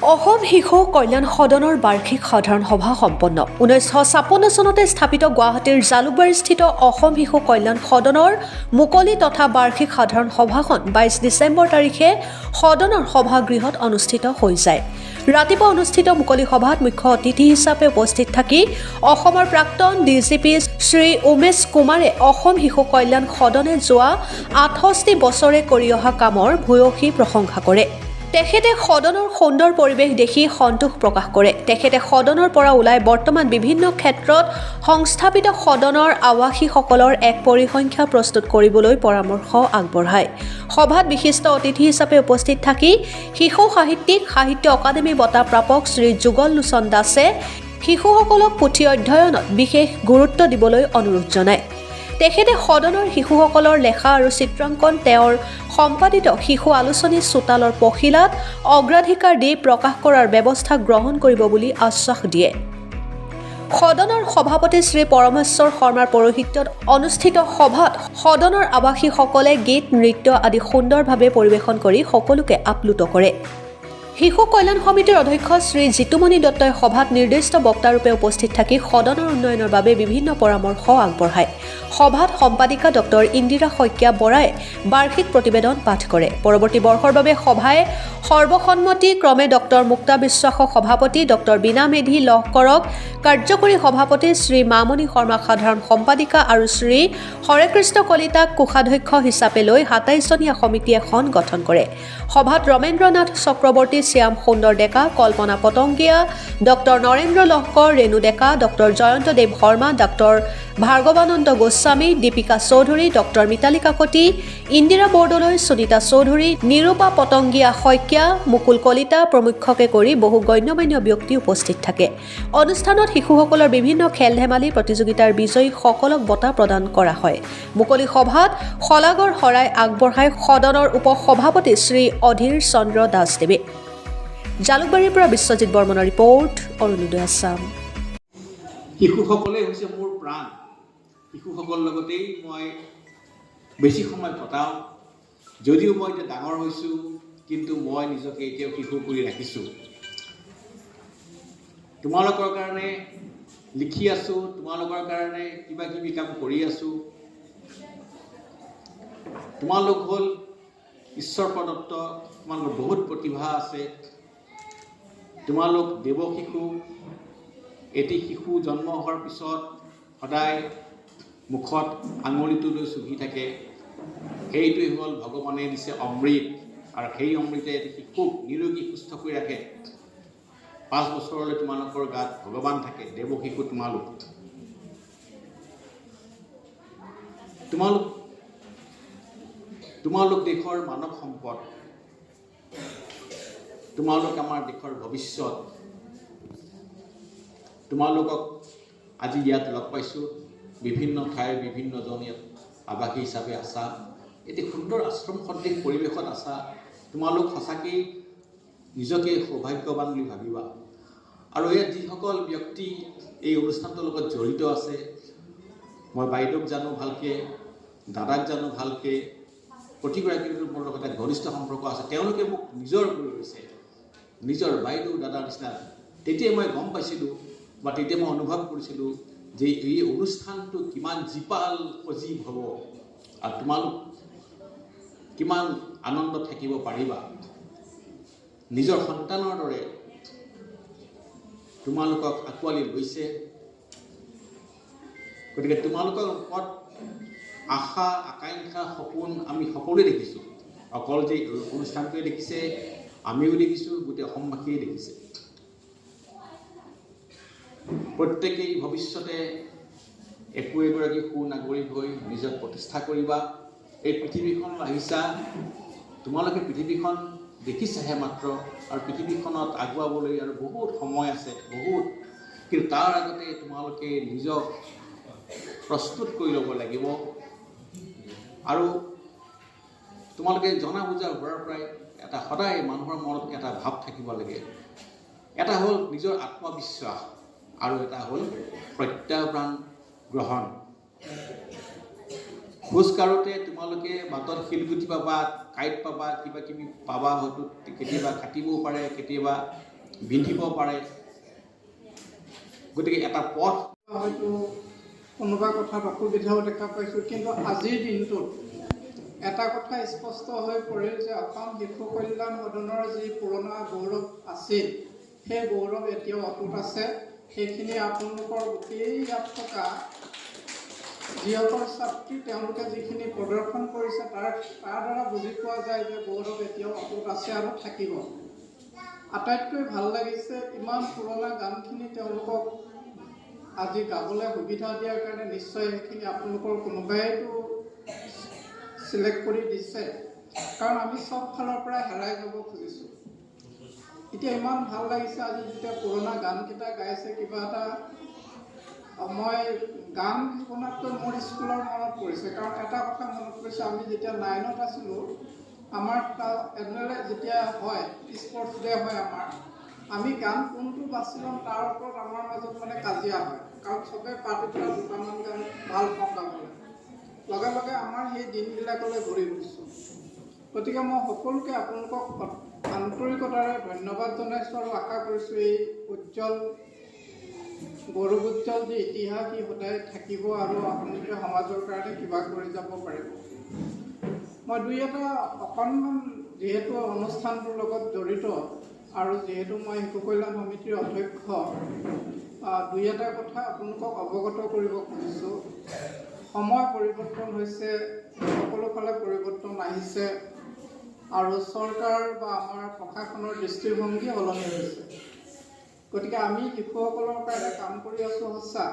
অসম শিশু কল্যাণ সদনৰ বাৰ্ষিক সাধাৰণ সভা সম্পন্ন 1956 চনতে স্থাপিত গুৱাহাটীৰ জালুকবাৰীস্থিত অসম শিশু কল্যাণ সদনৰ মুকলি তথা বাৰ্ষিক সাধাৰণ সভাখন 22 ডিচেম্বৰ তাৰিখে সদনৰ সভাগৃহত অনুষ্ঠিত হৈ যায়। ৰাতিপুৱা অনুষ্ঠিত মুকলি সভাত মুখ্য অতিথি হিচাপে উপস্থিত থাকি অসমৰ প্ৰাক্তন ডিজিপি শ্ৰী উমেশ কুমাৰে অসম শিশু কল্যাণ সদনে যোৱা 68 বছৰে কৰি অহা কামৰ ভূয়সী প্ৰশংসা কৰে। তেখেতে সদনৰ সুন্দৰ পৰিৱেশ দেখি সন্তোষ প্ৰকাশ কৰে। তেখেতে সদনৰ পৰা ওলাই বৰ্তমান বিভিন্ন ক্ষেত্ৰত সংস্থাপিত সদনৰ আৱাসীসকলৰ এক পৰিসংখ্যা প্ৰস্তুত কৰিবলৈ পৰামৰ্শ আগবঢ়ায়। সভাত বিশিষ্ট অতিথি হিচাপে উপস্থিত থাকি শিশু সাহিত্যিক সাহিত্য অকাডেমী বঁটা প্ৰাপক শ্ৰী যুগল লোচন দাসে শিশুসকলক পুথি অধ্যয়নত বিশেষ গুৰুত্ব দিবলৈ অনুৰোধ জনায়। তেখেতে সদনৰ শিশুসকলৰ লেখা আৰু চিত্ৰাংকন তেওঁৰ সম্পাদিত শিশু আলোচনী চোতালৰ পখিলাত অগ্ৰাধিকাৰ দি প্ৰকাশ কৰাৰ ব্যৱস্থা গ্ৰহণ কৰিব বুলি আশ্বাস দিয়ে। সদনৰ সভাপতি শ্ৰী পৰমেশ্বৰ শৰ্মাৰ পৌৰোহিত্যত অনুষ্ঠিত সভাত সদনৰ আৱাসীসকলে গীত নৃত্য আদি সুন্দৰভাৱে পৰিৱেশন কৰি সকলোকে আপ্লুত কৰে। শিশু কল্যাণ সমিতিৰ অধ্যক্ষ শ্ৰী জিতুমণি দত্তই সভাত নিৰ্দিষ্ট বক্তাৰূপে উপস্থিত থাকি সদনৰ উন্নয়নৰ বাবে বিভিন্ন পৰামৰ্শ আগবঢ়ায়। সভাত সম্পাদিকা ডক্টৰ ইন্দিৰা শইকীয়া বৰাই বাৰ্ষিক প্ৰতিবেদন পাঠ কৰে। পৰৱৰ্তী বৰ্ষৰ বাবে সভাই সৰ্বসন্মতি ক্ৰমে ডক্টৰ মুক্তা বিশ্বাসক সভাপতি, ডক্টৰ বীণা মেধি লহকৰক কাৰ্যকৰী সভাপতি, শ্ৰী মামণি শৰ্মাক সাধাৰণ সম্পাদিকা আৰু শ্ৰী হৰেকৃষ্ণ কলিতাক কোষাধ্যক্ষ হিচাপে লৈ 27 জনীয়া সমিতি এখন গঠন কৰে। সভাত ৰমেন্দ্ৰ নাথ চক্ৰৱৰ্তী, শ্যাম সুন্দৰ ডেকা, কল্পনা পটংগীয়া, ডক্টৰ নৰেন্দ্ৰ লহকৰ, ৰেণু ডেকা, ডক্টৰ জয়ন্ত দেৱ শৰ্মা, ডক্টৰ ভাৰ্গৱানন্দ গোস্বামী, দীপিকা চৌধুৰী, ডক্টৰ মিতালী কাকতি, ইন্দিৰা বৰদলৈ, সুনীতা চৌধুৰী, নিৰূপা পটংগীয়া শইকীয়া, মুকুল কলিতা প্ৰমুখ্যকে কৰি বহু গণ্যমান্য ব্যক্তি উপস্থিত থাকে। অনুষ্ঠানত শিশুসকলৰ বিভিন্ন খেল ধেমালি প্ৰতিযোগিতাৰ বিজয়ীসকলক বঁটা প্ৰদান কৰা হয়। মুকলি সভাত শলাগৰ শৰাই আগবঢ়াই সদনৰ উপসভাপতি শ্ৰী অধীৰ চন্দ্ৰ দাসদেৱে। জালুকবাৰীৰ পৰা বিশ্বজিৎ বৰ্মনৰ ৰিপৰ্ট, অৰুণোদয় আছাম। শিশুসকলে হৈছে মোৰ প্ৰাণ। শিশুসকলৰ লগতেই মই বেছি সময় কটাওঁ। যদিও মই এতিয়া ডাঙৰ হৈছোঁ, কিন্তু মই নিজকে এতিয়াও শিশু কৰি ৰাখিছোঁ। তোমালোকৰ কাৰণে লিখি আছোঁ, তোমালোকৰ কাৰণে কিবা কিবি কাম কৰি আছোঁ। তোমালোক হ'ল ঈশ্বৰ প্ৰদত্ত, তোমালোকৰ বহুত প্ৰতিভা আছে। তোমালোক দেৱ শিশু। এটি শিশু জন্ম হোৱাৰ পিছত সদায় মুখত আঙুলিটো লৈ চুহি থাকে। সেইটোৱেই হ'ল ভগৱানে দিছে অমৃত, আৰু সেই অমৃতে এটি শিশুক নিৰোগী সুস্থ কৰি ৰাখে। 5 বছৰলৈ তোমালোকৰ গাত ভগৱান থাকে। দেৱ শিশু তোমালোক দেশৰ মানৱ সম্পদ। তোমালোক আমাৰ দেশৰ ভৱিষ্যত। তোমালোকক আজি ইয়াত লগ পাইছোঁ। বিভিন্ন ঠাইৰ বিভিন্নজন ইয়াত আৱাসী হিচাপে আছা। এটি সুন্দৰ আশ্ৰম সদৃশ পৰিৱেশত আছা। তোমালোক সঁচাকেই নিজকে সৌভাগ্যৱান বুলি ভাবিবা। আৰু ইয়াত যিসকল ব্যক্তি এই অনুষ্ঠানটোৰ লগত জড়িত আছে, মই বাইদেউক জানো ভালকৈ, দাদাক জানো ভালকৈ, প্ৰতিগৰাকীৰ মোৰ লগত এটা ঘনিষ্ঠ সম্পৰ্ক আছে। তেওঁলোকে মোক নিজৰ কৰি লৈছে, নিজৰ বাইদেউ দাদাৰ নিচিনা। তেতিয়াই মই গম পাইছিলোঁ বা তেতিয়া মই অনুভৱ কৰিছিলোঁ যে এই অনুষ্ঠানটো কিমান জীপাল সজীৱ হ'ব আৰু তোমালোক কিমান আনন্দত থাকিব পাৰিবা। নিজৰ সন্তানৰ দৰে তোমালোকক আঁকোৱালি লৈছে। গতিকে তোমালোকৰ ওপৰত আশা, আকাংক্ষা, সপোন আমি সকলোৱে দেখিছোঁ। অকল যে অনুষ্ঠানটোৱে দেখিছে, আমিও দেখিছোঁ, গোটেই অসমবাসীয়ে দেখিছে। প্ৰত্যেকেই ভৱিষ্যতে একো এগৰাকী সুনাগৰিক হৈ নিজক প্ৰতিষ্ঠা কৰিবা। এই পৃথিৱীখনত আহিছা, তোমালোকে পৃথিৱীখন দেখিছাহে মাত্ৰ, আৰু পৃথিৱীখনত আগুৱাবলৈ আৰু বহুত সময় আছে, বহুত। কিন্তু তাৰ আগতে তোমালোকে নিজক প্ৰস্তুত কৰি ল'ব লাগিব। আৰু তোমালোকে জনা বুজা হোৱাৰ পৰাই এটা সদায় মানুহৰ মনত এটা ভাৱ থাকিব লাগে। এটা হ'ল নিজৰ আত্মবিশ্বাস, আৰু এটা হ'ল প্ৰত্যাহ্বান গ্ৰহণ। খোজ কাঢ়োতে তোমালোকে বাটত শিলগুটি পাবা, কাঁইট পাবা, কিবা কিবি পাবা। হয়তো কেতিয়াবা কাটিবও পাৰে, কেতিয়াবা বিন্ধিব পাৰে। গতিকে এটা পথ হয়তো কোনোবা কথাত অসুবিধাও দেখা পাইছোঁ, কিন্তু আজিৰ দিনটোত এটা কথা স্পষ্ট হৈ পৰিল যে অসম শিশু কল্যাণ সদনৰ যি পুৰণা গৌৰৱ আছিল, সেই গৌৰৱ এতিয়াও অটুট আছে। সেইখিনি আপোনালোকৰ গোটেই ইয়াত থকা যিসকল ছাত্ৰী তেওঁলোকে যিখিনি প্ৰদৰ্শন কৰিছে তাৰ দ্বাৰা বুজি পোৱা যায় যে গৌৰৱ এতিয়াও অটুট আছে আৰু থাকিব। আটাইতকৈ ভাল লাগিছে ইমান পুৰণা গানখিনি তেওঁলোকক আজি গাবলৈ সুবিধা দিয়াৰ কাৰণে নিশ্চয় সেইখিনি আপোনালোকৰ কোনোবাইতো চিলেক্ট কৰি দিছে, কাৰণ আমি চব ফালৰ পৰা হেৰাই যাব খুজিছোঁ। এতিয়া ইমান ভাল লাগিছে আজি যেতিয়া পুৰণা গানকেইটা গাইছে, কিবা এটা মই গান শুনাতকৈ মোৰ স্কুলৰ মনত পৰিছে। কাৰণ এটা কথা মনত পৰিছে, আমি যেতিয়া 9ত আছিলোঁ, আমাৰ এনুৱেল যেতিয়া হয় স্পৰ্টছ ডে হয় আমি গান কোনটো বাছি ল'ম তাৰ ওপৰত আমাৰ মাজত মানে কাজিয়া হয়, কাৰণ চবে পাৰ্টিকুলাৰ দুটামান গান ভাল পাওঁ গাবলৈ। লগে লগে আমাৰ সেই দিনবিলাকলৈ ঘূৰি গৈছোঁ। গতিকে মই সকলোকে আপোনালোকক আন্তৰিকতাৰে ধন্যবাদ জনাইছোঁ আৰু আশা কৰিছোঁ এই উজ্জ্বল গৌৰৱোজ্জ্বল যি ইতিহাস ই সদায় থাকিব আৰু আপোনালোকে সমাজৰ কাৰণে কিবা কৰি যাব পাৰিব। মই দুই এটা অকণমান যিহেতু অনুষ্ঠানটোৰ লগত জড়িত আৰু যিহেতু মই শিশু কল্যাণ সমিতিৰ অধ্যক্ষ, দুই এটা কথা আপোনালোকক অৱগত কৰিব খুজিছোঁ। সময় পৰিৱৰ্তন হৈছে, সকলো ফালে পৰিৱৰ্তন আহিছে আৰু চৰকাৰ বা আমাৰ প্ৰশাসনৰ দৃষ্টিভংগী সলনি হৈছে। গতিকে আমি শিশুসকলৰ কাৰণে কাম কৰি আছোঁ সঁচা,